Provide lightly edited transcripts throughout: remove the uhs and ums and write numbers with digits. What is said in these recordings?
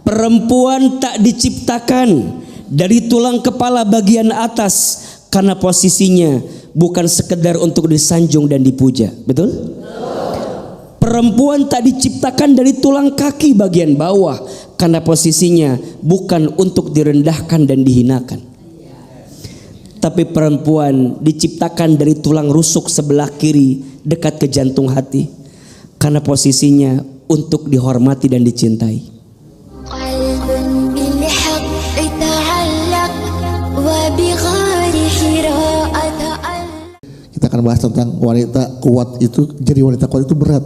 Perempuan tak diciptakan dari tulang kepala bagian atas karena posisinya bukan sekedar untuk disanjung dan dipuja. Betul? Perempuan tak diciptakan dari tulang kaki bagian bawah karena posisinya bukan untuk direndahkan dan dihinakan. Tapi perempuan diciptakan dari tulang rusuk sebelah kiri dekat ke jantung hati karena posisinya untuk dihormati dan dicintai. Kita akan bahas tentang wanita kuat itu. Jadi wanita kuat itu berat.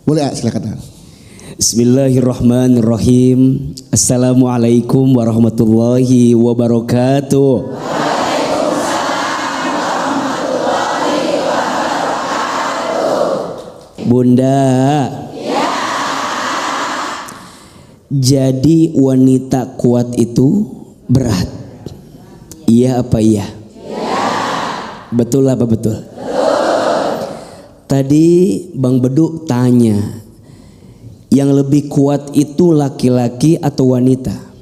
Boleh silakan. Bismillahirrahmanirrahim. Assalamualaikum warahmatullahi wabarakatuh. Bunda, ya. Jadi wanita kuat itu berat. Iya apa iya? Ya. Betul apa betul? Betul. Tadi Bang Bedu tanya, yang lebih kuat itu laki-laki atau wanita? Wanita.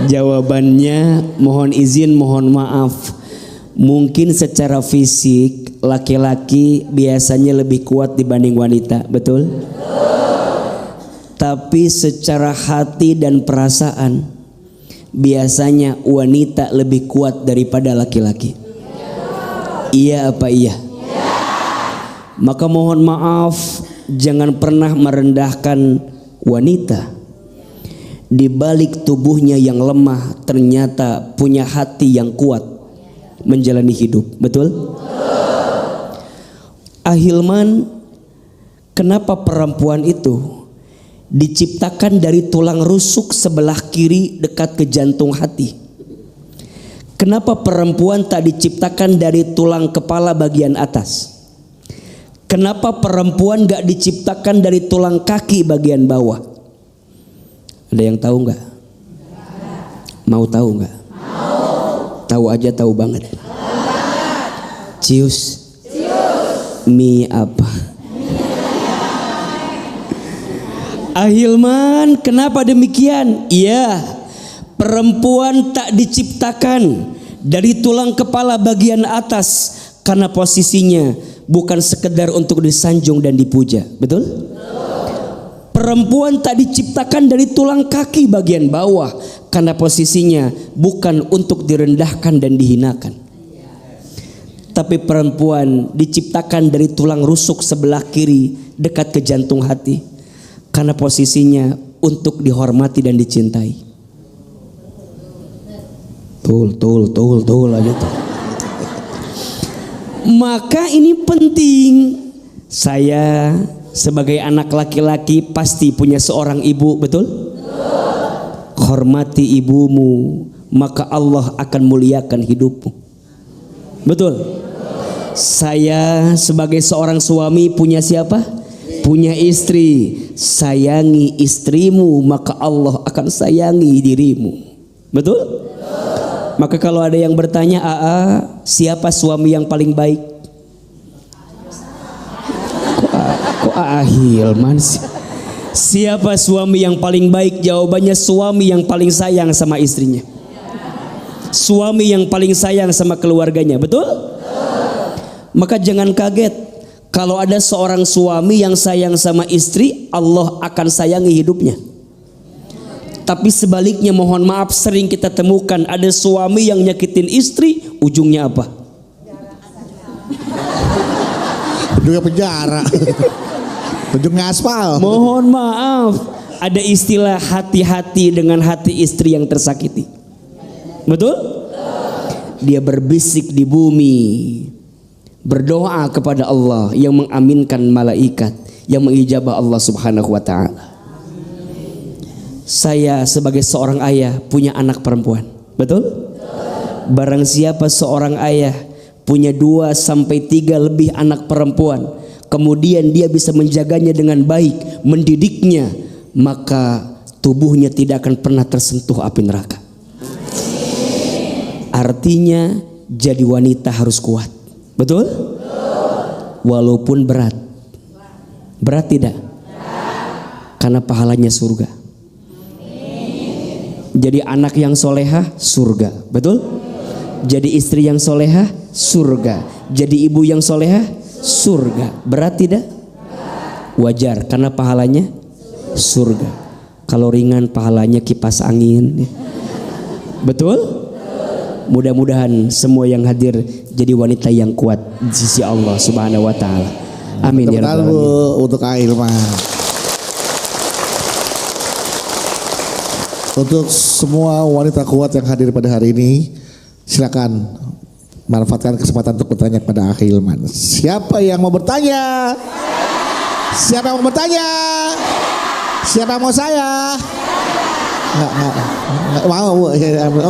Jawabannya mohon izin, mohon maaf. Mungkin secara fisik laki-laki biasanya lebih kuat dibanding wanita, betul? Tapi secara hati dan perasaan biasanya wanita lebih kuat daripada laki-laki. Iya apa iya? Maka mohon maaf, jangan pernah merendahkan wanita. Di balik tubuhnya yang lemah ternyata punya hati yang kuat menjalani hidup. Betul? Ahilman, kenapa perempuan itu diciptakan dari tulang rusuk sebelah kiri dekat ke jantung hati? Kenapa perempuan tak diciptakan dari tulang kepala bagian atas? Kenapa perempuan gak diciptakan dari tulang kaki bagian bawah? Ada yang tahu nggak? Mau tahu nggak? Tahu aja, tahu banget. Cius. Mie apa? Ahilman, kenapa demikian? Iya, perempuan tak diciptakan dari tulang kepala bagian atas karena posisinya bukan sekedar untuk disanjung dan dipuja. Betul? Perempuan tak diciptakan dari tulang kaki bagian bawah karena posisinya bukan untuk direndahkan dan dihinakan. Tapi perempuan diciptakan dari tulang rusuk sebelah kiri dekat ke jantung hati karena posisinya untuk dihormati dan dicintai. Tul aja tuh. Maka ini penting. Saya sebagai anak laki-laki pasti punya seorang ibu, betul? Hormati ibumu, maka Allah akan muliakan hidupmu. Betul? Saya sebagai seorang suami punya siapa? Punya istri. Sayangi istrimu, maka Allah akan sayangi dirimu. Betul? Maka kalau ada yang bertanya, siapa suami yang paling baik? Ahilman, siapa suami yang paling baik? Jawabannya suami yang paling sayang sama istrinya, suami yang paling sayang sama keluarganya. Betul? Maka jangan kaget kalau ada seorang suami yang sayang sama istri, Allah akan sayangi hidupnya. Tapi sebaliknya, mohon maaf, sering kita temukan ada suami yang nyakitin istri, ujungnya apa? Juga penjara. Ujungnya aspal. Mohon maaf, ada istilah hati-hati dengan hati istri yang tersakiti. Betul? Dia berbisik di bumi, berdoa kepada Allah yang mengaminkan malaikat, yang mengijabah Allah Subhanahu wa ta'ala. Saya sebagai seorang ayah punya anak perempuan. Betul? Barang siapa seorang ayah punya 2 sampai 3 lebih anak perempuan, kemudian dia bisa menjaganya dengan baik, mendidiknya, maka tubuhnya tidak akan pernah tersentuh api neraka. Artinya jadi wanita harus kuat. Betul? walaupun berat. Berat tidak? Karena pahalanya surga. Jadi anak yang solehah surga, betul? Jadi istri yang solehah surga. Jadi ibu yang solehah surga. Berat tidak? Wajar karena pahalanya surga. Kalau ringan pahalanya kipas angin. Betul? Mudah-mudahan semua yang hadir jadi wanita yang kuat di sisi Allah Subhanahu wa taala. Amin ya rabbal alamin. Untuk Ahilman. Untuk semua wanita kuat yang hadir pada hari ini, silakan manfaatkan kesempatan untuk bertanya kepada Ahilman. Siapa yang mau bertanya? Siapa yang mau bertanya? Siapa yang mau saya? Nggak mau,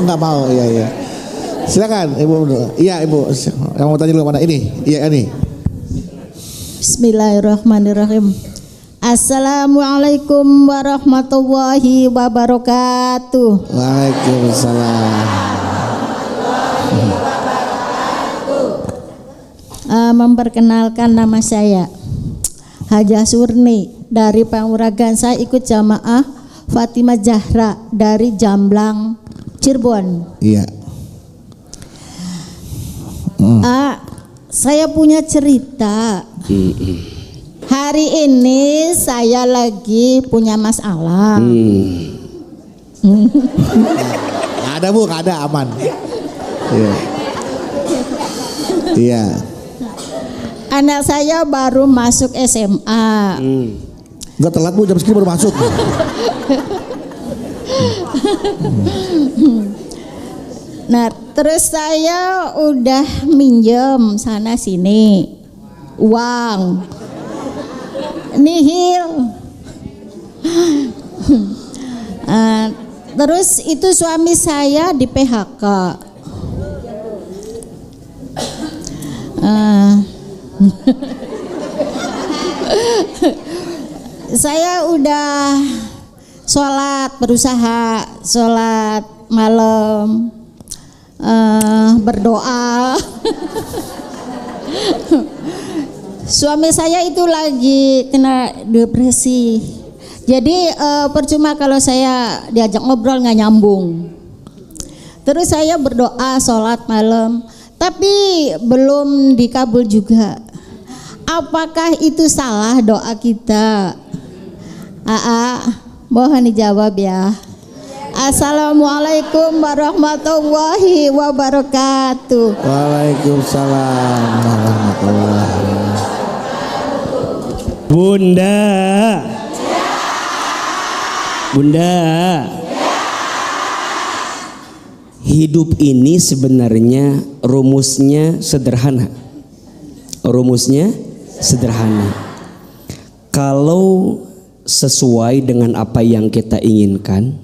nggak mau, iya. Silakan ibu, iya ibu, yang mau tanya dulu mana ini? Iya ini. Bismillahirrahmanirrahim. Assalamualaikum warahmatullahi wabarakatuh. Waalaikumsalam. Memperkenalkan nama saya Hajah Surni dari Panguragan. Saya ikut jamaah Fatimah Zahra dari Jamblang, Cirebon. Iya. Saya punya cerita. Hari ini saya lagi punya masalah. Ada bu, ada aman. Iya. Iya. Anak saya baru masuk SMA. Enggak telat bu, jam segini baru masuk. Nah, terus saya udah minjem sana sini uang nihil. Terus itu suami saya di PHK. Saya udah berusaha sholat malam, berdoa. Suami saya itu lagi kena depresi. Jadi percuma kalau saya diajak ngobrol nggak nyambung. Terus saya berdoa sholat malam, tapi belum dikabul juga. Apakah itu salah doa kita? Mohon dijawab ya. Assalamualaikum warahmatullahi wabarakatuh. Waalaikumsalam warahmatullahi wabarakatuh. Bunda, hidup ini sebenarnya rumusnya sederhana. Kalau sesuai dengan apa yang kita inginkan,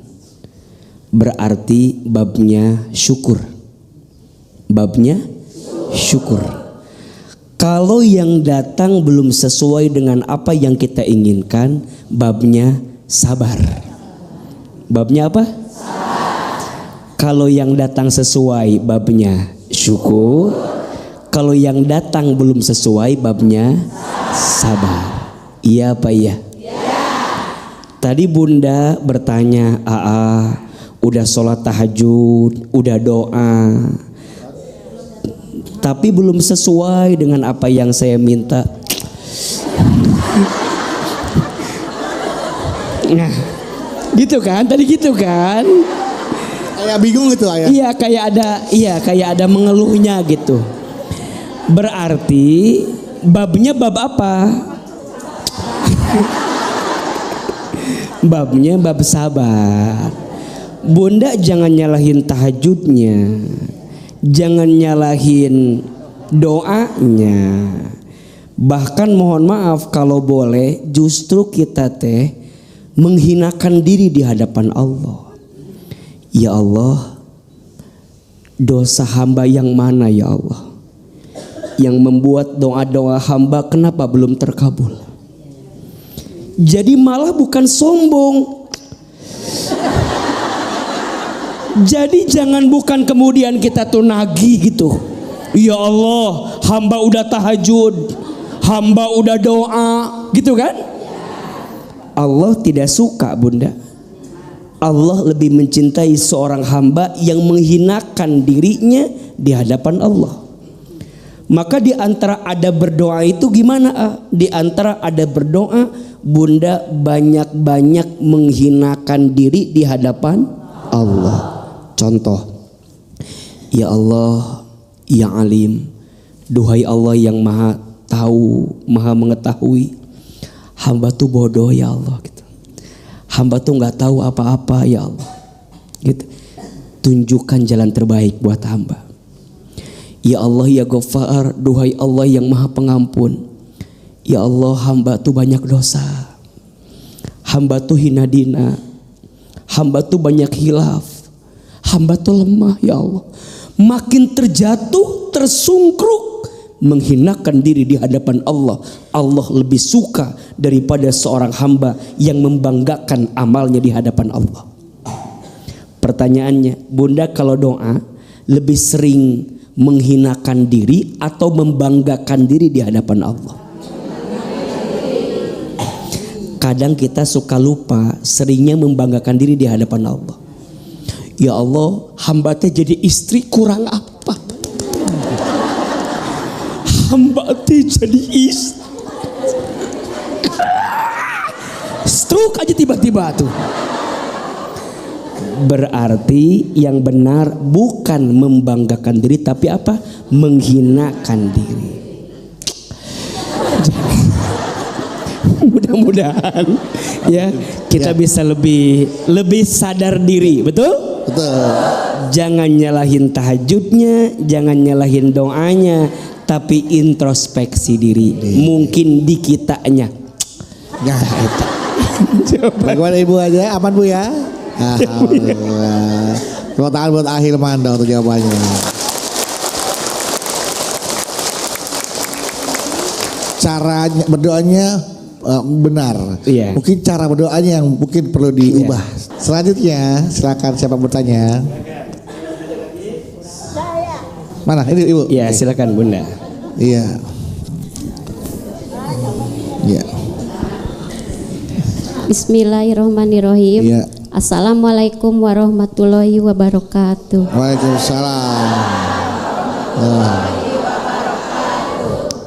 berarti babnya syukur. Kalau yang datang belum sesuai dengan apa yang kita inginkan, babnya sabar. Babnya apa? Kalau yang datang sesuai, babnya syukur. Kalau yang datang belum sesuai, babnya sabar. Iya apa iya? Tadi Bunda bertanya, udah sholat tahajud, udah doa, tapi belum sesuai dengan apa yang saya minta. Nah, gitu kan? Tadi gitu kan? Kayak bingung gitu ayah. Iya, kayak ada mengeluhnya gitu. Berarti babnya bab apa? Babnya bab sabar. Bunda jangan nyalahin tahajudnya, jangan nyalahin doanya. Bahkan mohon maaf kalau boleh, justru kita menghinakan diri di hadapan Allah. Ya Allah, dosa hamba yang mana ya Allah, yang membuat doa-doa hamba kenapa belum terkabul? Jadi malah bukan sombong. Jadi jangan bukan kemudian kita tuh nagih gitu. Ya Allah, hamba udah tahajud, hamba udah doa, gitu kan? Allah tidak suka, Bunda. Allah lebih mencintai seorang hamba yang menghinakan dirinya di hadapan Allah. Maka di antara ada berdoa itu gimana? Di antara ada berdoa, Bunda banyak-banyak menghinakan diri di hadapan Allah. Contoh, ya Allah, ya Alim, duhai Allah yang maha tahu, maha mengetahui, hamba tuh bodoh ya Allah gitu. Hamba tuh nggak tahu apa-apa ya Allah gitu. Tunjukkan jalan terbaik buat hamba. Ya Allah ya Ghaffar, duhai Allah yang maha pengampun, ya Allah hamba tuh banyak dosa, hamba tuh hina dina, hamba tuh banyak hilaf, hamba tuh lemah ya Allah. Makin terjatuh, tersungkruk, menghinakan diri di hadapan Allah. Allah lebih suka daripada seorang hamba yang membanggakan amalnya di hadapan Allah. Pertanyaannya, Bunda kalau doa lebih sering menghinakan diri atau membanggakan diri di hadapan Allah? Kadang kita suka lupa, seringnya membanggakan diri di hadapan Allah. Ya Allah, hamba teh jadi istri kurang apa? Hamba teh jadi istri. Stroke aja tiba-tiba tuh. Berarti yang benar bukan membanggakan diri, tapi apa? Menghinakan diri. Mudah-mudahan ya kita bisa lebih sadar diri, betul? Betul. Jangan nyalahin tahajudnya, jangan nyalahin doanya, tapi introspeksi diri. Mungkin di kitanya. Ya itu. Bagaimana Ibu aja? Aman Bu ya? Alhamdulillah. Tepuk tangan buat Ahilman dong untuk jawabannya. Caranya berdoanya benar. Iya. Mungkin cara berdoanya yang mungkin perlu diubah. Selanjutnya silakan siapa bertanya. Mana ini Ibu? Ya silakan Bunda. Iya. Iya. Bismillahirrahmanirrahim. Iya. Assalamualaikum warahmatullahi wabarakatuh. Waalaikumsalam.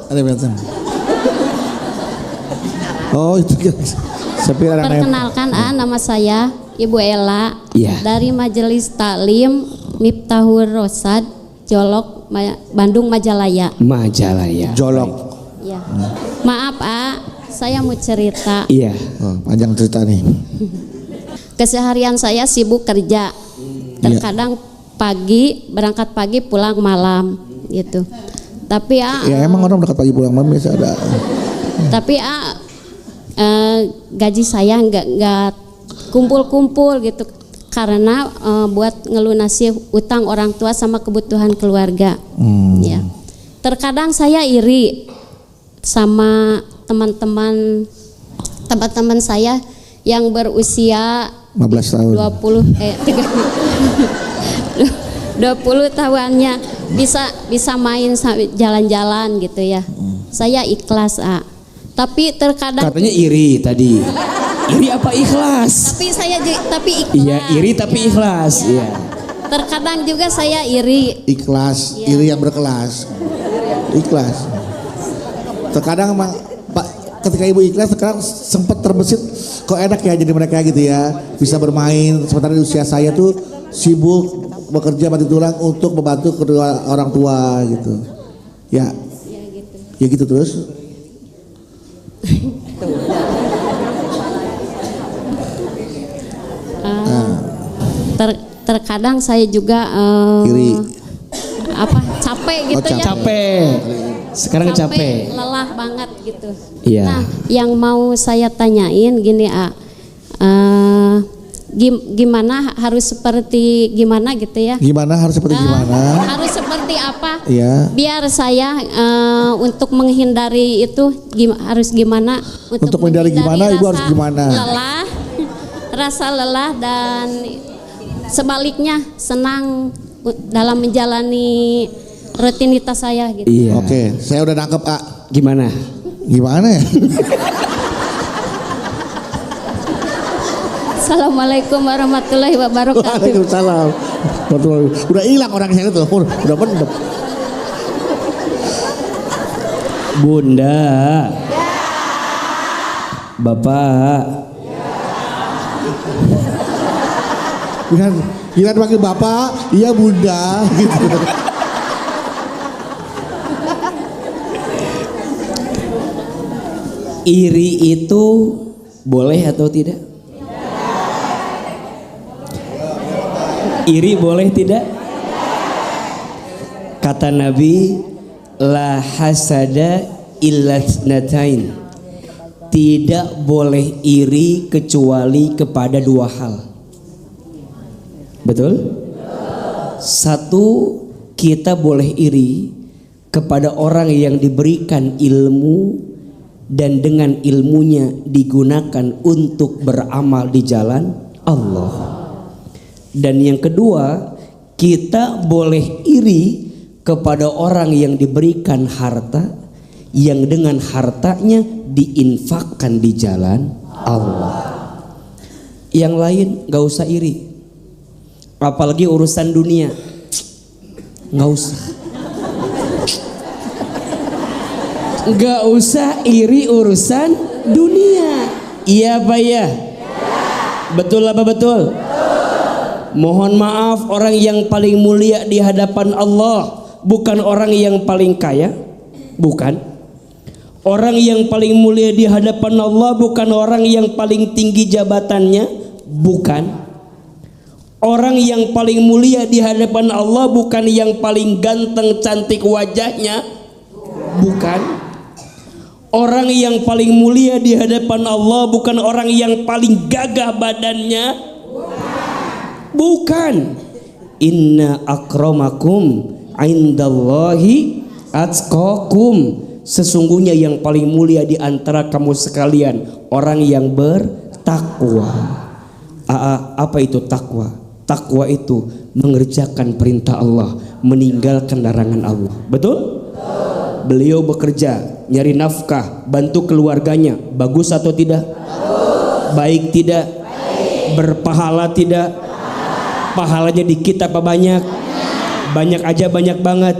Ada berantem. Oh itu kan. Perkenalkan nama saya Ibu Ella Iya. dari Majelis Taklim Miftahul Rosad Jolok Bandung Majalaya. Majalaya. Jolok. Ya. Maaf saya mau cerita. Iya. Oh, panjang cerita nih. Keseharian saya sibuk kerja. Terkadang pagi berangkat pagi pulang malam gitu. Tapi Ya emang orang berangkat pagi pulang malam biasa ada. Tapi gaji saya nggak kumpul-kumpul gitu karena buat ngelunasi utang orang tua sama kebutuhan keluarga. Ya. Terkadang saya iri sama teman-teman saya yang berusia 15 tahun. 20 tahuannya bisa main jalan-jalan gitu ya. Saya ikhlas tapi terkadang Katanya iri tadi. Iri apa ikhlas? tapi ikhlas. Iya, iri tapi ikhlas. Iya. Terkadang juga saya iri. Ikhlas, iri yang berkelas. Ikhlas. Terkadang emang Pak ketika Ibu ikhlas sekarang sempat terbesit kok enak ya jadi mereka gitu ya bisa bermain sementara di usia saya tuh sibuk bekerja mati tulang untuk membantu kedua orang tua gitu. Ya gitu terus. Terkadang saya juga Iri. capek gitu ya. Capek. Sekarang capek. Lelah banget gitu. Iya. Nah, yang mau saya tanyain gini gimana harus seperti gimana gitu ya? Gimana harus seperti gimana? Harus seperti apa? Iya. Biar saya untuk menghindari itu harus gimana? Untuk menghindari gimana, Ibu harus gimana? Rasa lelah dan sebaliknya senang dalam menjalani rutinitas saya gitu. Iya. Oke, saya udah nangkep Gimana? Gimana ya? Assalamualaikum warahmatullahi wabarakatuh. Waalaikumsalam. Udah hilang orang saya tuh, udah mendem. Bunda, Bapak, Gila panggil bapak, iya bunda gitu. iri itu boleh atau tidak? Iri boleh tidak? Kata Nabi, la hasada illa tsnatain. Tidak boleh iri kecuali kepada dua hal. Betul? Satu, kita boleh iri kepada orang yang diberikan ilmu dan dengan ilmunya digunakan untuk beramal di jalan Allah. Dan yang kedua, kita boleh iri kepada orang yang diberikan harta yang dengan hartanya diinfakkan di jalan Allah. Yang lain gak usah iri, apalagi urusan dunia, gak usah. Gak usah iri urusan dunia. Iya apa ya? Betul apa betul? Mohon maaf, orang yang paling mulia di hadapan Allah bukan orang yang paling kaya, bukan. Orang yang paling mulia di hadapan Allah bukan orang yang paling tinggi jabatannya, bukan. Orang yang paling mulia di hadapan Allah bukan yang paling ganteng cantik wajahnya, bukan. Orang yang paling mulia di hadapan Allah bukan orang yang paling gagah badannya, bukan. Inna akramakum indallahi atqakum. Sesungguhnya yang paling mulia di antara kamu sekalian orang yang bertakwa. Apa itu takwa? Takwa itu mengerjakan perintah Allah, meninggalkan larangan Allah. Betul? Beliau bekerja, nyari nafkah, bantu keluarganya. Bagus atau tidak? Baik tidak? Berpahala tidak? Pahalanya dikit apa banyak? Banyak aja, banyak banget.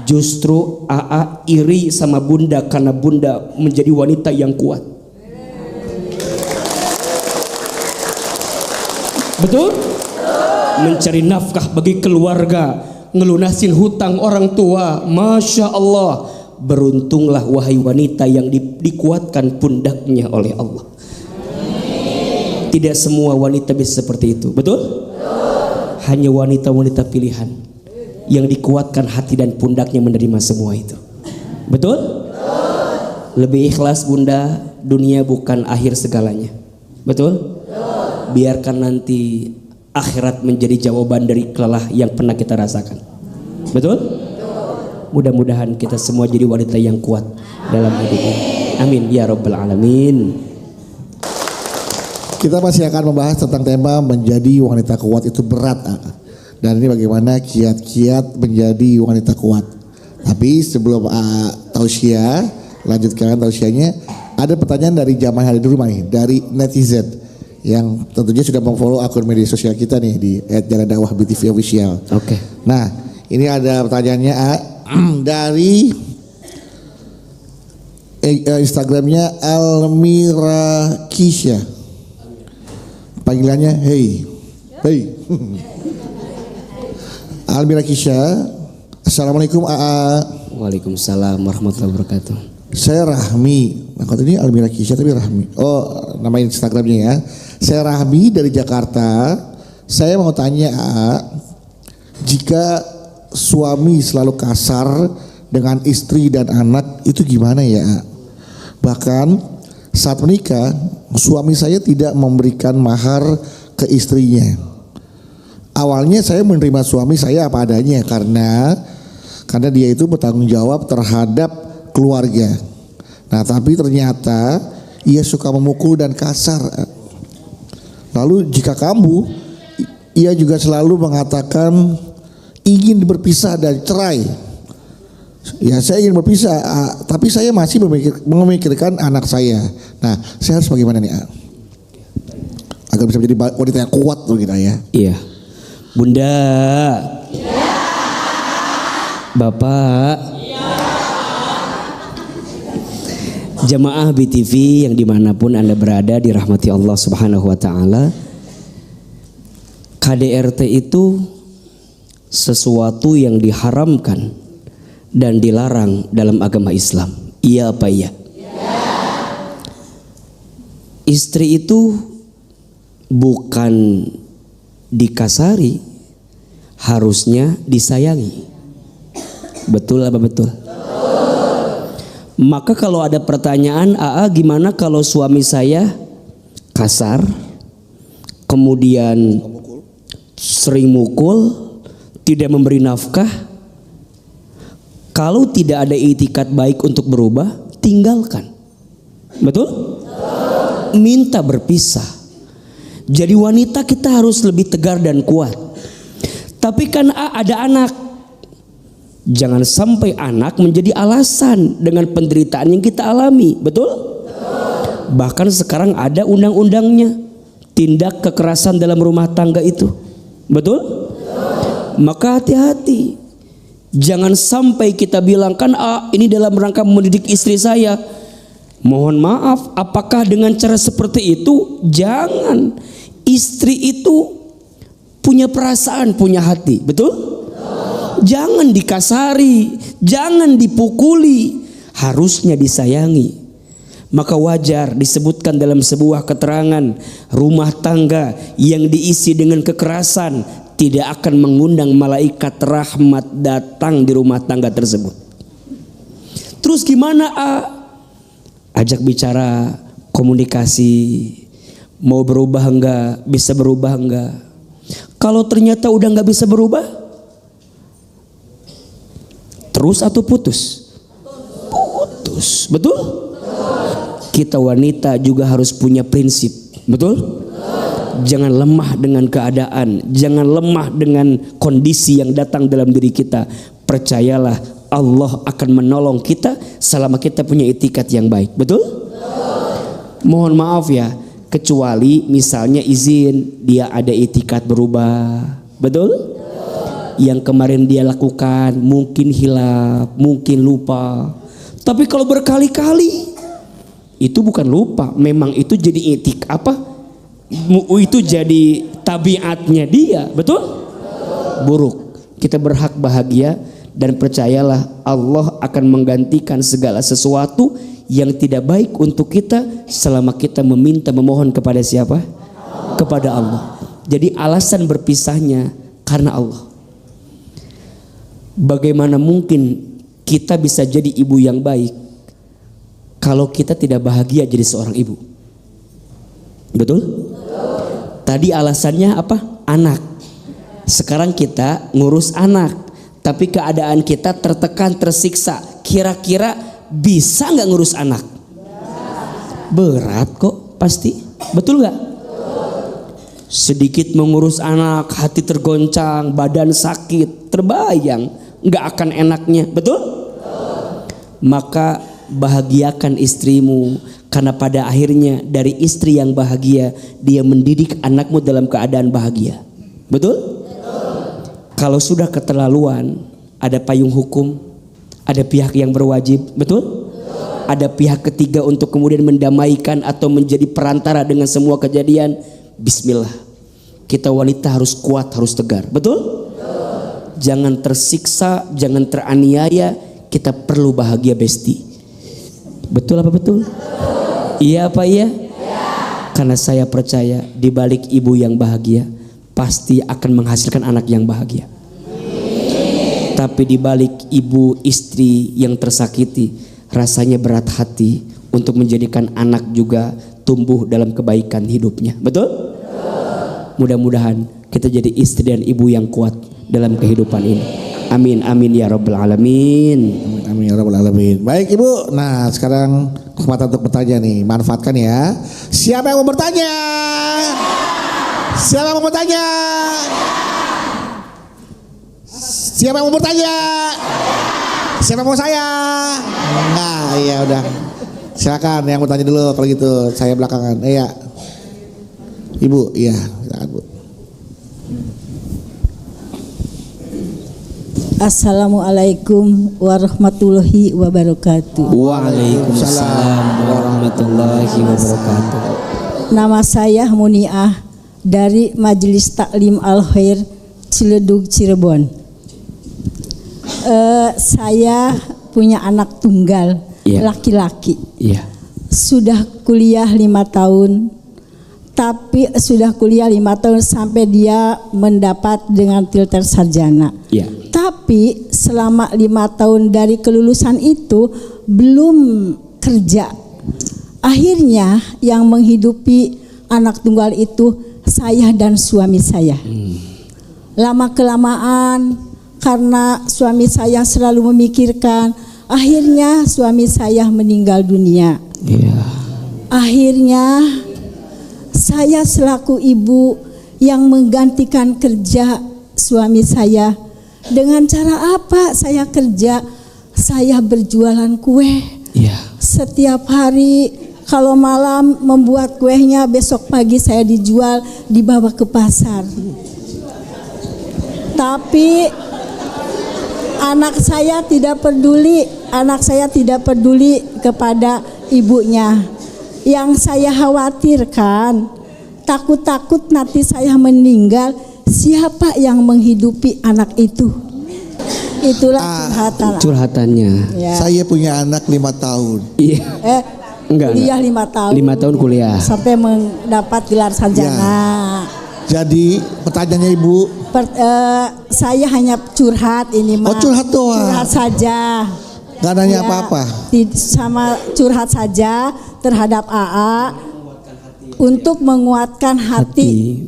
Justru AA iri sama bunda karena bunda menjadi wanita yang kuat. Betul? Mencari nafkah bagi keluarga, ngelunasin hutang orang tua. Masya Allah, beruntunglah wahai wanita yang dikuatkan pundaknya oleh Allah. Tidak semua wanita bisa seperti itu. Betul? Hanya wanita-wanita pilihan yang dikuatkan hati dan pundaknya menerima semua itu. Betul? Lebih ikhlas bunda, dunia bukan akhir segalanya. Betul? Biarkan nanti akhirat menjadi jawaban dari kelelah yang pernah kita rasakan. Betul? Mudah-mudahan kita semua jadi wanita yang kuat dalam hidup ini. Amin ya rabbal alamin. Kita masih akan membahas tentang tema menjadi wanita kuat itu berat. Dan ini bagaimana kiat-kiat menjadi wanita kuat. Tapi sebelum tausiah, lanjutkan tausiahnya, ada pertanyaan dari jamaah yang ada di rumah nih, dari netizen yang tentunya sudah memfollow akun media sosial kita nih di @jalandakwah_btv_official. Oke. Nah, ini ada pertanyaannya dari Instagramnya Almira Kisha. Panggilannya hey. Almira Kisha, Assalamualaikum AA. Waalaikumsalam warahmatullahi wabarakatuh. Saya Rahmi. Nah, ini Almira Kisha tapi Rahmi. Oh, nama Instagramnya ya. Saya Rahmi dari Jakarta. Saya mau tanya AA, jika suami selalu kasar dengan istri dan anak itu gimana ya AA? Bahkan saat menikah suami saya tidak memberikan mahar ke istrinya. Awalnya saya menerima suami saya apa adanya karena dia itu bertanggung jawab terhadap keluarga. Nah, tapi ternyata ia suka memukul dan kasar. Lalu jika ia juga selalu mengatakan ingin berpisah dan cerai. Ya saya ingin berpisah, tapi saya masih memikirkan anak saya. Nah, saya harus bagaimana nih? Agar bisa menjadi wanita yang kuat tuh kita ya. Iya. Bunda. Bapak. Jamaah BTV yang dimanapun Anda berada dirahmati Allah Subhanahu wa Ta'ala. KDRT itu sesuatu yang diharamkan dan dilarang dalam agama Islam. Iya apa iya? Istri itu bukan dikasari, harusnya disayangi. Betul apa betul? Maka kalau ada pertanyaan, gimana kalau suami saya kasar, kemudian sering mukul, tidak memberi nafkah? Kalau tidak ada itikat baik untuk berubah, tinggalkan. Betul? Minta berpisah. Jadi wanita kita harus lebih tegar dan kuat. Tapi kan ada anak. Jangan sampai anak menjadi alasan dengan penderitaan yang kita alami. Betul? Bahkan sekarang ada undang-undangnya. Tindak kekerasan dalam rumah tangga itu. Betul? Maka hati-hati. Jangan sampai kita bilang kan ini dalam rangka mendidik istri saya. Mohon maaf, apakah dengan cara seperti itu? Jangan. Istri itu punya perasaan, punya hati. Betul? Jangan dikasari, jangan dipukuli. Harusnya disayangi. Maka wajar disebutkan dalam sebuah keterangan, rumah tangga yang diisi dengan kekerasan tidak akan mengundang malaikat rahmat datang di rumah tangga tersebut. Terus gimana? Ajak bicara, komunikasi, mau berubah enggak, bisa berubah enggak. Kalau ternyata udah enggak bisa berubah, terus atau putus? Putus, betul? Kita wanita juga harus punya prinsip, betul? Jangan lemah dengan keadaan, jangan lemah dengan kondisi yang datang dalam diri kita. Percayalah, Allah akan menolong kita selama kita punya itikat yang baik. Betul? Mohon maaf ya, kecuali misalnya izin dia ada itikat berubah. Betul? Yang kemarin dia lakukan mungkin hilaf, mungkin lupa. Tapi kalau berkali-kali, itu bukan lupa, memang itu jadi itu jadi tabiatnya dia. Betul? Buruk. Kita berhak bahagia dan percayalah Allah akan menggantikan segala sesuatu yang tidak baik untuk kita selama kita meminta memohon kepada siapa? Kepada Allah. Jadi alasan berpisahnya karena Allah. Bagaimana mungkin kita bisa jadi ibu yang baik kalau kita tidak bahagia jadi seorang ibu? Betul? Tadi alasannya apa? Anak. Sekarang kita ngurus anak, tapi keadaan kita tertekan, tersiksa. Kira-kira bisa nggak ngurus anak? Berat kok pasti. Betul nggak? Sedikit mengurus anak, hati tergoncang, badan sakit, terbayang nggak akan enaknya. Betul? Maka bahagiakan istrimu. Karena pada akhirnya dari istri yang bahagia, dia mendidik anakmu dalam keadaan bahagia. Betul? Kalau sudah keterlaluan, ada payung hukum, ada pihak yang berwajib. Betul? Ada pihak ketiga untuk kemudian mendamaikan atau menjadi perantara dengan semua kejadian. Bismillah. Kita wanita harus kuat, harus tegar. Betul? Jangan tersiksa, jangan teraniaya. Kita perlu bahagia, besti. Betul apa betul? Iya apa iya? Karena saya percaya di balik ibu yang bahagia pasti akan menghasilkan anak yang bahagia. Tapi di balik ibu istri yang tersakiti, rasanya berat hati untuk menjadikan anak juga tumbuh dalam kebaikan hidupnya. Betul? Mudah-mudahan kita jadi istri dan ibu yang kuat dalam kehidupan ini. Amin amin ya rabbal alamin. Amin ya rabbal alamin. Baik Ibu, nah sekarang kesempatan untuk bertanya nih, manfaatkan ya. Siapa yang mau bertanya? Siapa yang mau bertanya? Siapa yang mau bertanya? Siapa mau saya? Enggak, iya udah. Silakan yang mau tanya dulu kalau gitu. Saya belakangan. Iya. Ibu, iya, silakan Bu. Assalamualaikum warahmatullahi wabarakatuh. Waalaikumsalam warahmatullahi wabarakatuh. Nama saya Muniah dari Majelis Taklim Al-Khair Ciledug Cirebon. Saya punya anak tunggal, Iya. laki-laki. Iya. Sudah kuliah 5 tahun. Tapi sudah kuliah 5 tahun sampai dia mendapat dengan tilter sarjana. Iya. Tapi selama 5 tahun dari kelulusan itu belum kerja. Akhirnya yang menghidupi anak tunggal itu saya dan suami saya. Lama kelamaan karena suami saya selalu memikirkan, akhirnya suami saya meninggal dunia. Iya. Akhirnya saya selaku ibu yang menggantikan kerja suami saya. Dengan cara apa saya kerja? Saya berjualan kue. Iya. Setiap hari kalau malam membuat kuenya, besok pagi saya dijual, dibawa ke pasar. Tapi anak saya tidak peduli kepada ibunya. Yang saya khawatirkan, takut-takut nanti saya meninggal, siapa yang menghidupi anak itu? Itulah Curhatannya. Ya. Saya punya anak 5 tahun. Iya. Enggak. Kuliah 5 tahun. 5 tahun kuliah. Sampai mendapat gelar sarjana. Jadi pertanyaannya Ibu, Saya hanya curhat ini mah. Oh, curhat doang. Curhat saja. nggak nanya Ya, apa-apa. Sama curhat saja terhadap AA untuk menguatkan hati.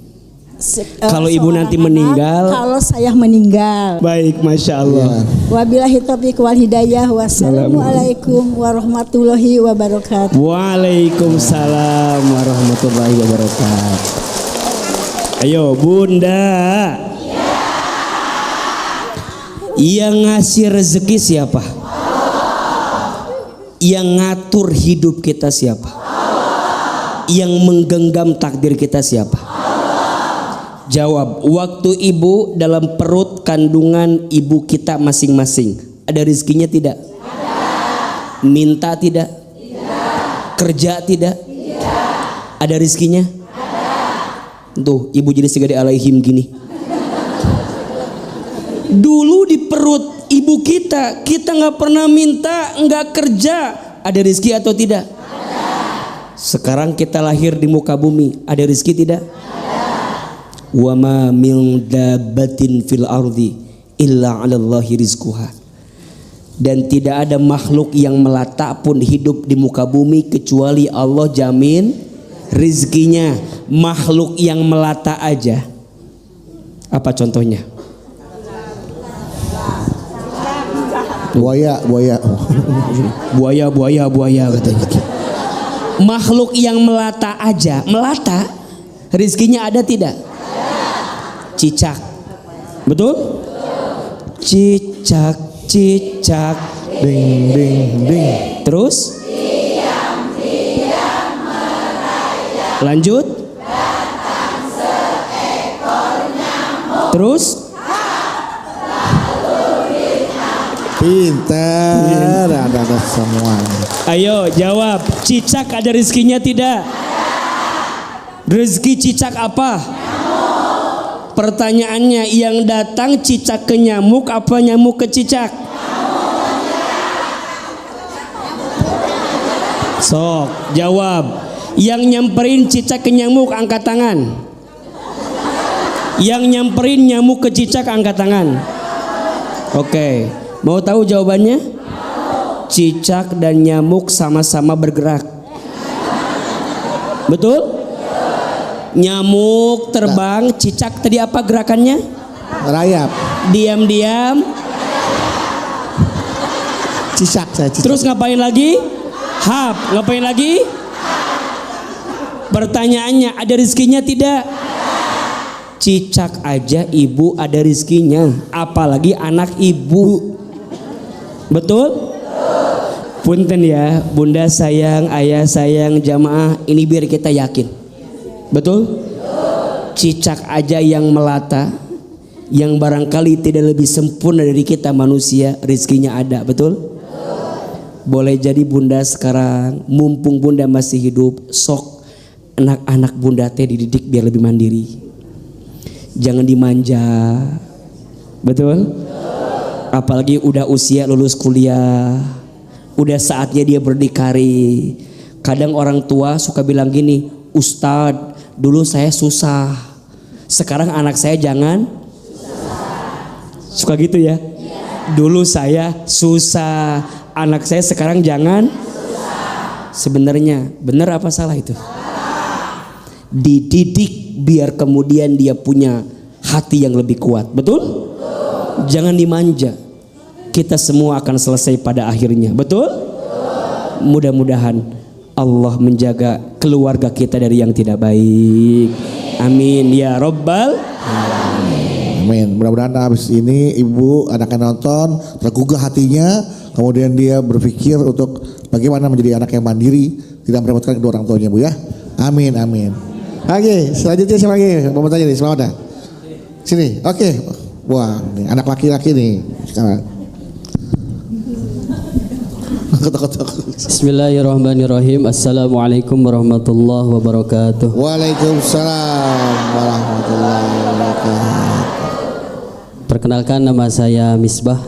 Kalau ibu seorang nanti anak, meninggal. kalau saya meninggal. Baik, masya Allah. Wabillahi taufiq wal hidayah. Wassalamualaikum warahmatullahi wabarakatuh. Waalaikumsalam warahmatullahi wabarakatuh. Ayo Bunda. Yang ngasih rezeki siapa? Yang ngatur hidup kita siapa? Yang menggenggam takdir kita siapa? Jawab. Waktu ibu dalam perut kandungan ibu kita masing-masing, ada rezekinya tidak? Ada. Minta tidak? Tidak. Kerja tidak? Tidak. Ada rezekinya? Ada. Tuh ibu jadi segede alaihim gini. Dulu di perut ibu kita nggak pernah minta, nggak kerja, ada rezeki atau tidak? Ada. Sekarang kita lahir di muka bumi, ada rezeki tidak? Wa ma min dabbatin fil ardi illa 'alallahi rizquha. Dan tidak ada makhluk yang melata pun hidup di muka bumi kecuali Allah jamin rizkinya. Makhluk yang melata aja. Apa contohnya? Buaya Katanya. Makhluk yang melata aja, melata rizkinya ada tidak? Cicak, betul? Cicak, ding ding ding. Terus? Diam merayap. Lanjut? Datang seekor nyamuk. Terus? Pintar, ada semua. Ayo jawab, cicak ada rezekinya tidak? Rezeki cicak apa? Nyamuk. Pertanyaannya, yang datang cicak ke nyamuk apa nyamuk ke cicak? Sok, jawab. Yang nyamperin cicak ke nyamuk angkat tangan. Yang nyamperin nyamuk ke cicak angkat tangan. Oke. Mau tahu jawabannya? Cicak dan nyamuk sama-sama bergerak. Betul? Nyamuk terbang, cicak tadi apa gerakannya? Merayap. Diam-diam. Cicak. Terus ngapain lagi? Hap. Ngapain lagi? Pertanyaannya, ada rezekinya tidak? Cicak aja ibu ada rezekinya, apalagi anak ibu. Betul? Punten ya, bunda sayang, ayah sayang, jamaah, ini biar kita yakin. Betul? Cicak aja yang melata, yang barangkali tidak lebih sempurna dari kita manusia, rezekinya ada. Betul? Boleh jadi bunda sekarang, mumpung bunda masih hidup, sok anak-anak bunda teh dididik biar lebih mandiri. Jangan dimanja. Betul? Apalagi udah usia lulus kuliah, udah saatnya dia berdikari. Kadang orang tua suka bilang gini, Ustadz, dulu saya susah, sekarang anak saya jangan suka gitu ya. Dulu saya susah, anak saya sekarang jangan Sebenarnya benar apa salah itu? Dididik biar kemudian dia punya hati yang lebih kuat. Betul? Jangan dimanja. Kita semua akan selesai pada akhirnya. Betul? Mudah-mudahan Allah menjaga keluarga kita dari yang tidak baik. Amin ya Rabbal alamin. Amin. Mudah-mudahan habis ini ibu anaknya nonton tergugah hatinya, kemudian dia berpikir untuk bagaimana menjadi anak yang mandiri, tidak merepotkan kedua orang tuanya, Bu ya. Amin amin. Oke, selanjutnya siapa lagi mau bertanya nih? Selamat. Sini. Oke. Wah, nih, anak laki-laki nih sekarang. Bismillahirrahmanirrahim. Assalamualaikum warahmatullahi wabarakatuh. Waalaikumsalam warahmatullahi wabarakatuh. Perkenalkan, nama saya Misbah.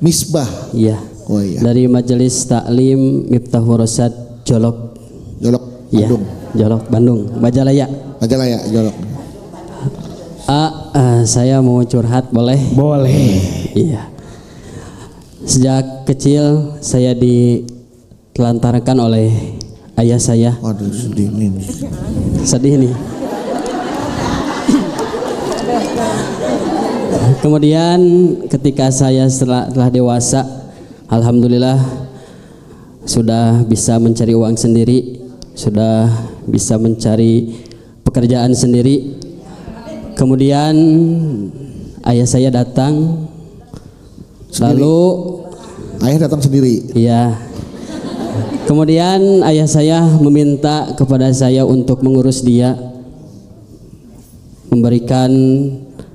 Misbah. Iya. Oh iya. Dari Majelis Taklim Miftahul Rosyad Jolok. Jolok Iya. Bandung. Jolok Bandung, Majalaya. Majalaya Jolok. Saya mau curhat, boleh? Boleh. Iya. Sejak kecil saya ditelantarkan oleh ayah saya. Waduh, sedih nih. Sedih nih. Kemudian ketika saya telah dewasa, alhamdulillah sudah bisa mencari uang sendiri, sudah bisa mencari pekerjaan sendiri. Kemudian ayah saya datang, lalu Ayah datang sendiri. ya. Kemudian ayah saya meminta kepada saya untuk mengurus dia, memberikan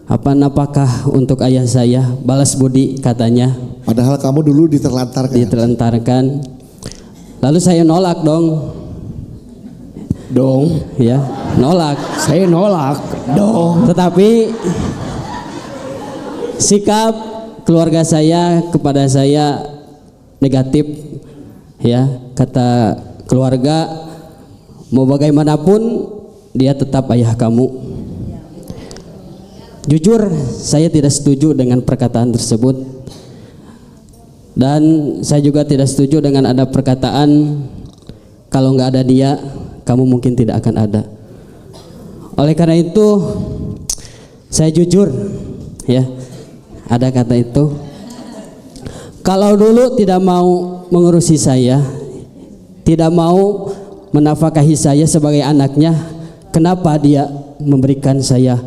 nafkah untuk ayah saya, balas budi katanya. Padahal kamu dulu ditelantarkan. Lalu saya nolak dong, ya, nolak. Saya nolak dong. Tetapi sikap keluarga saya kepada saya negatif, ya. Kata keluarga, mau bagaimanapun dia tetap ayah kamu. Jujur, saya tidak setuju dengan perkataan tersebut, dan saya juga tidak setuju dengan ada perkataan kalau nggak ada dia, kamu mungkin tidak akan ada. Oleh karena itu, saya jujur, ya, ada kata itu. Kalau dulu tidak mau mengurusi saya, tidak mau menafkahi saya sebagai anaknya, kenapa dia memberikan saya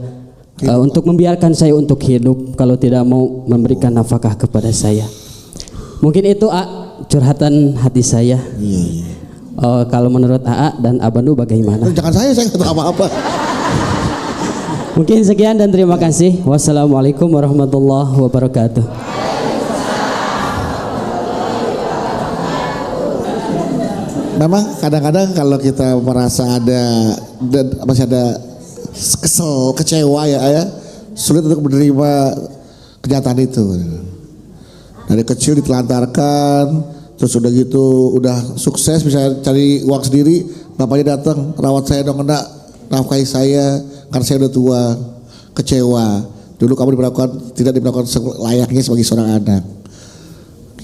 untuk membiarkan saya untuk hidup kalau tidak mau memberikan nafkah kepada saya? Mungkin itu curhatan hati saya. Kalau menurut AA dan Abandu bagaimana? Jangan saya nggak tahu apa-apa. Mungkin sekian dan terima kasih. Wassalamualaikum warahmatullahi wabarakatuh. Memang kadang-kadang kalau kita merasa masih ada kesel, kecewa ya, sulit untuk menerima kenyataan itu. Dari kecil ditelantarkan, terus udah gitu, udah sukses bisa cari uang sendiri, bapaknya datang, rawat saya dong, enggak, nafkahi saya, karena saya udah tua, kecewa. Dulu kamu tidak diperlakukan layaknya sebagai seorang anak.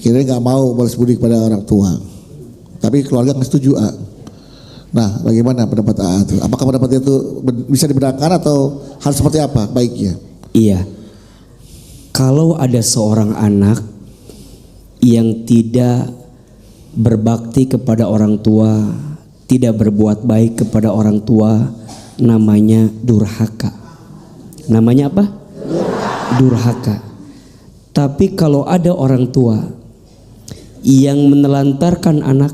Kira nggak mau balas budi kepada orang tua. Tapi keluarga nggak setuju, A. Nah, bagaimana pendapat A itu? Apakah pendapatnya itu bisa dibenarkan atau harus seperti apa baiknya? Iya. Kalau ada seorang anak yang tidak berbakti kepada orang tua, tidak berbuat baik kepada orang tua, namanya durhaka. Namanya apa? Durhaka. Tapi kalau ada orang tua yang menelantarkan anak,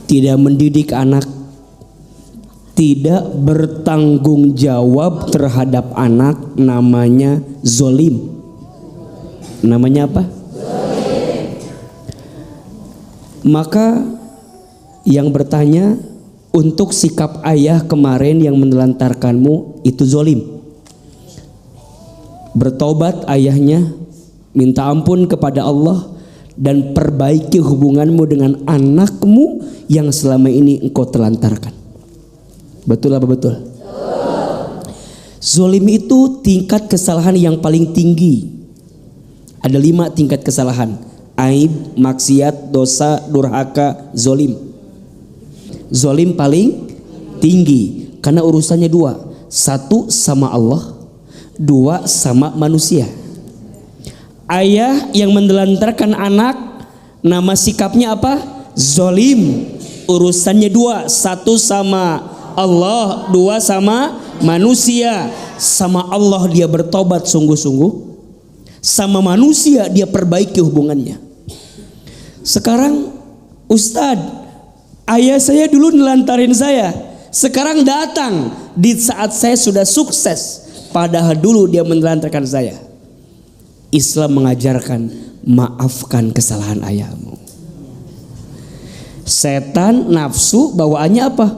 tidak mendidik anak, tidak bertanggung jawab terhadap anak, namanya zolim. Namanya apa? Zolim. Maka yang bertanya, untuk sikap ayah kemarin yang menelantarkanmu itu zolim. Bertobat ayahnya, minta ampun kepada Allah, dan perbaiki hubunganmu dengan anakmu yang selama ini engkau telantarkan. Betul apa betul? Zolim itu tingkat kesalahan yang paling tinggi. Ada 5 tingkat kesalahan: aib, maksiat, dosa, durhaka, zolim. Zolim paling tinggi karena urusannya 2. 1 sama Allah, 2 sama manusia. Ayah yang menelantarkan anak, nama sikapnya apa? Zolim. Urusannya 2, 1 sama Allah, 2 sama manusia. Sama Allah dia bertobat sungguh-sungguh, sama manusia dia perbaiki hubungannya. Sekarang, Ustadz, ayah saya dulu nelantarin saya, sekarang datang di saat saya sudah sukses, padahal dulu dia menelantarkan saya. Islam mengajarkan, maafkan kesalahan ayahmu. Setan nafsu bawaannya apa?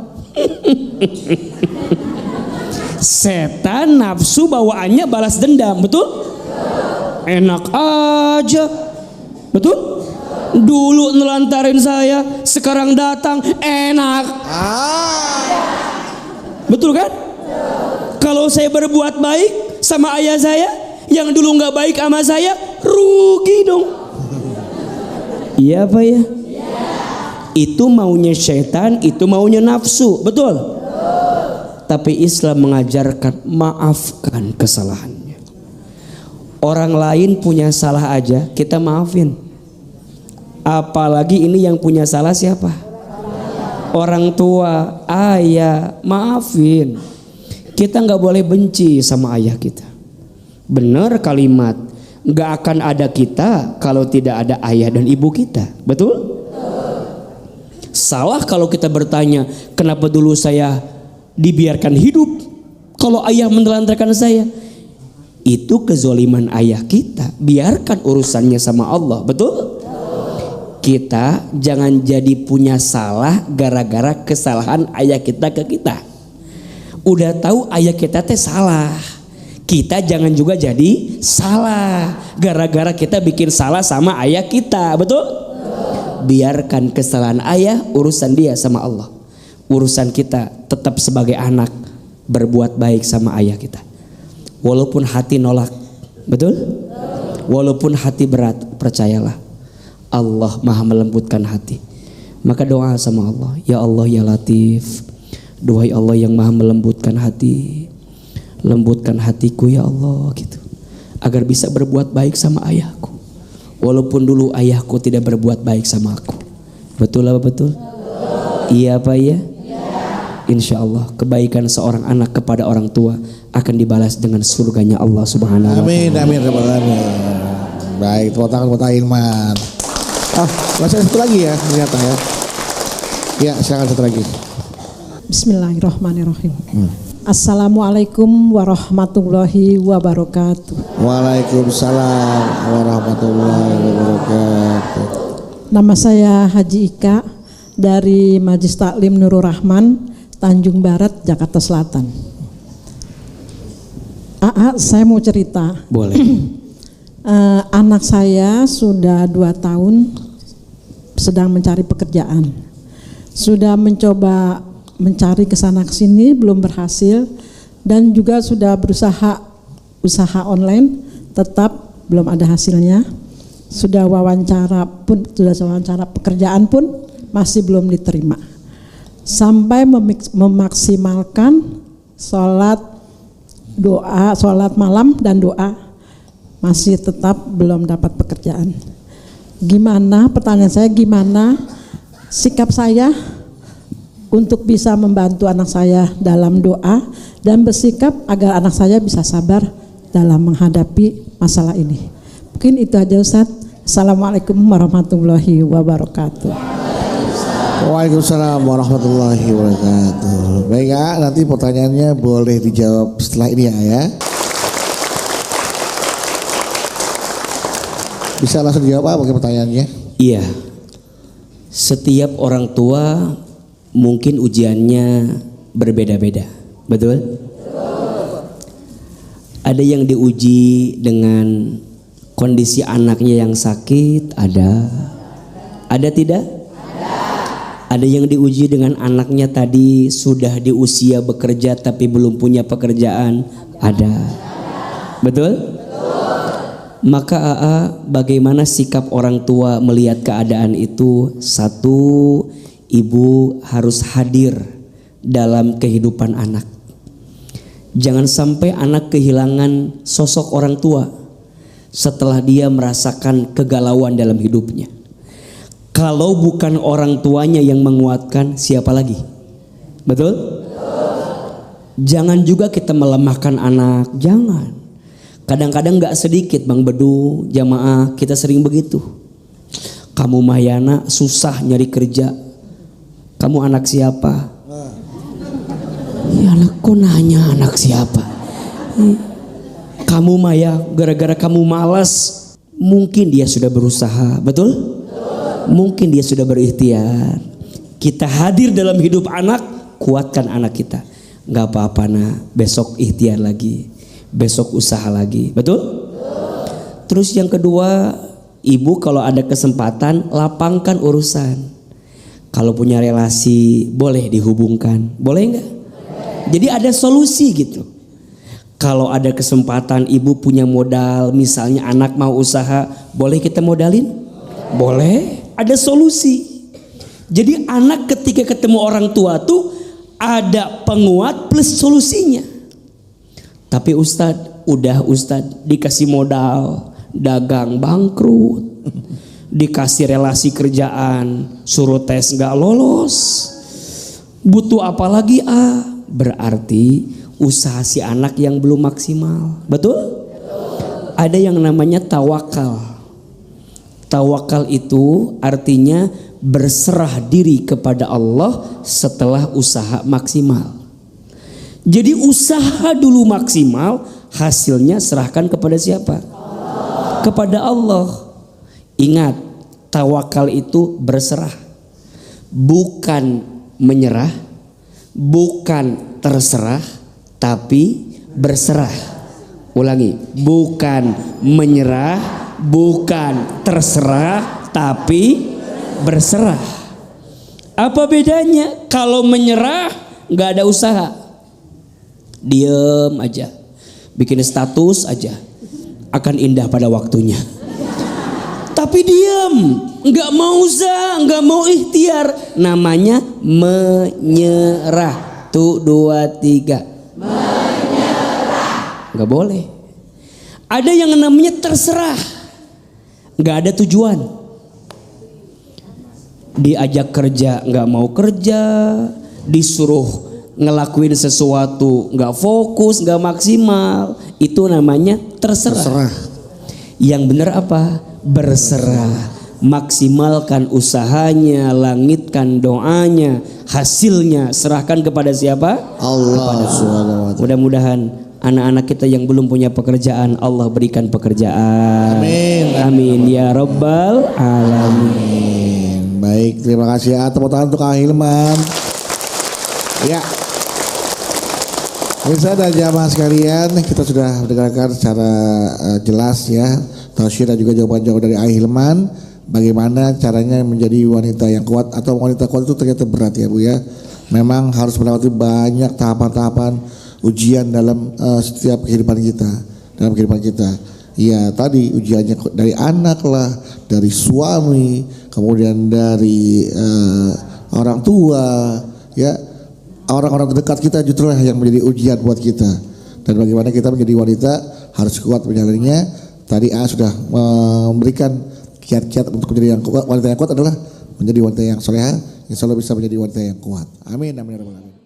Setan nafsu bawaannya balas dendam, betul? Enak aja, betul? Dulu nelantarin saya, sekarang datang, enak. Betul kan? Kalau saya berbuat baik sama ayah saya, yang dulu nggak baik sama saya, rugi dong. Iya apa ya? Itu maunya syaitan, itu maunya nafsu, betul? Tapi Islam mengajarkan maafkan kesalahannya. Orang lain punya salah aja, kita maafin. Apalagi ini yang punya salah siapa? Orang tua, ayah, maafin. Kita nggak boleh benci sama ayah kita. Benar kalimat, nggak akan ada kita kalau tidak ada ayah dan ibu kita, betul? Salah kalau kita bertanya, kenapa dulu saya dibiarkan hidup kalau ayah menelantarkan saya? Itu kezoliman ayah kita. Biarkan urusannya sama Allah, betul? Kita jangan jadi punya salah gara-gara kesalahan ayah kita ke kita. Udah tahu ayah kita teh salah, kita jangan juga jadi salah gara-gara kita bikin salah sama ayah kita, betul? Biarkan kesalahan ayah, urusan dia sama Allah. Urusan kita tetap sebagai anak berbuat baik sama ayah kita, walaupun hati nolak, betul? Walaupun hati berat, percayalah Allah maha melembutkan hati. Maka doa sama Allah, ya Allah ya Latif, duhai Allah yang maha melembutkan hati, lembutkan hatiku ya Allah gitu, agar bisa berbuat baik sama ayahku, walaupun dulu ayahku tidak berbuat baik sama aku. Betul apa betul? Iya apa iya? Insya Allah kebaikan seorang anak kepada orang tua akan dibalas dengan surganya Allah Subhanahu wa ta'ala. Amin, amin, amin. Baik, tepuk tangan buat Hilman. Masih ada satu lagi ya ternyata ya. Ya, silakan satu lagi. Bismillahirrahmanirrahim. Assalamualaikum warahmatullahi wabarakatuh. Waalaikumsalam warahmatullahi wabarakatuh. Nama saya Haji Ika dari Majelis Taklim Nurul Rahman, Tanjung Barat, Jakarta Selatan. Saya mau cerita. Boleh. Anak saya sudah 2 tahun sedang mencari pekerjaan. Sudah mencoba mencari kesana kesini belum berhasil, dan juga sudah berusaha usaha online tetap belum ada hasilnya. Sudah wawancara pekerjaan pun masih belum diterima. Sampai memaksimalkan sholat malam dan doa, masih tetap belum dapat pekerjaan. Gimana, pertanyaan saya, gimana sikap saya untuk bisa membantu anak saya dalam doa dan bersikap agar anak saya bisa sabar dalam menghadapi masalah ini. Mungkin itu aja Ustaz. Assalamualaikum warahmatullahi wabarakatuh. Waalaikumsalam warahmatullahi wabarakatuh. Baik ya, nanti pertanyaannya boleh dijawab setelah ini ya. Bisa langsung dijawab apa pertanyaannya? Iya. Setiap orang tua mungkin ujiannya berbeda-beda. Betul? Ada yang diuji dengan kondisi anaknya yang sakit, ada. Ada tidak? Ada yang diuji dengan anaknya tadi sudah di usia bekerja tapi belum punya pekerjaan, ada. Betul? Maka AA, bagaimana sikap orang tua melihat keadaan itu? Satu, ibu harus hadir dalam kehidupan anak. Jangan sampai anak kehilangan sosok orang tua setelah dia merasakan kegalauan dalam hidupnya. Kalau bukan orang tuanya yang menguatkan, siapa lagi? Betul? Jangan juga kita melemahkan anak, jangan. Kadang-kadang gak sedikit Bang Bedu, jamaah kita sering begitu. Kamu Mahyana susah nyari kerja. Kamu anak siapa? Ya anak kok nanya anak siapa? Kamu Maya gara-gara kamu malas, mungkin dia sudah berusaha, betul? Mungkin dia sudah berikhtiar. Kita hadir dalam hidup anak, kuatkan anak kita. Gak apa-apa nak, besok ikhtiar lagi, besok usaha lagi, betul? Terus yang kedua, ibu kalau ada kesempatan lapangkan urusan. Kalau punya relasi boleh dihubungkan, boleh nggak? Jadi ada solusi gitu. Kalau ada kesempatan ibu punya modal, misalnya anak mau usaha, boleh kita modalin? Boleh. Ada solusi. Jadi anak ketika ketemu orang tua tuh ada penguat plus solusinya. Tapi Ustadz, udah Ustadz dikasih modal, dagang bangkrut, dikasih relasi kerjaan, suruh tes nggak lolos, butuh apa lagi berarti usaha si anak yang belum maksimal, betul? Ada yang namanya tawakal. Tawakal itu artinya berserah diri kepada Allah setelah usaha maksimal. Jadi usaha dulu maksimal, hasilnya serahkan kepada siapa? Kepada Allah. Ingat, tawakal itu berserah, bukan menyerah, bukan terserah, tapi berserah. Ulangi, bukan menyerah, bukan terserah, tapi berserah. Apa bedanya? Kalau menyerah nggak ada usaha, diem aja, bikin status aja, akan indah pada waktunya. Tapi diam, nggak mau usaha, nggak mau ikhtiar, namanya menyerah. Tuh 2 3. Menyerah. Nggak boleh. Ada yang namanya terserah, nggak ada tujuan. Diajak kerja nggak mau kerja, disuruh ngelakuin sesuatu nggak fokus, nggak maksimal, itu namanya terserah. Yang benar apa? Berserah. Maksimalkan usahanya, langitkan doanya, hasilnya serahkan kepada siapa? Allah Subhanahu wa ta'ala. Mudah-mudahan anak-anak kita yang belum punya pekerjaan, Allah berikan pekerjaan. Amin. Amin ya rabbal alamin. Baik, terima kasih ya. Tepuk tangan untuk Kak Hilman. Ya. Pemirsa dan jamaah sekalian, kita sudah mendengarkan secara jelas ya tausiah dan juga jawaban-jawaban dari Hilman. Bagaimana caranya menjadi wanita yang kuat, atau wanita kuat itu ternyata berat ya Bu ya. Memang harus melewati banyak tahapan-tahapan ujian dalam setiap kehidupan kita, dalam kehidupan kita. Ya tadi ujiannya dari anak lah, dari suami, kemudian dari orang tua, ya orang-orang terdekat kita justru yang menjadi ujian buat kita. Dan bagaimana kita menjadi wanita harus kuat menjalaninya. Tadi sudah memberikan kiat-kiat untuk menjadi yang kuat. Wanita yang kuat adalah menjadi wanita yang soleha, yang selalu bisa menjadi wanita yang kuat. Amin, amin ya rabbal alamin.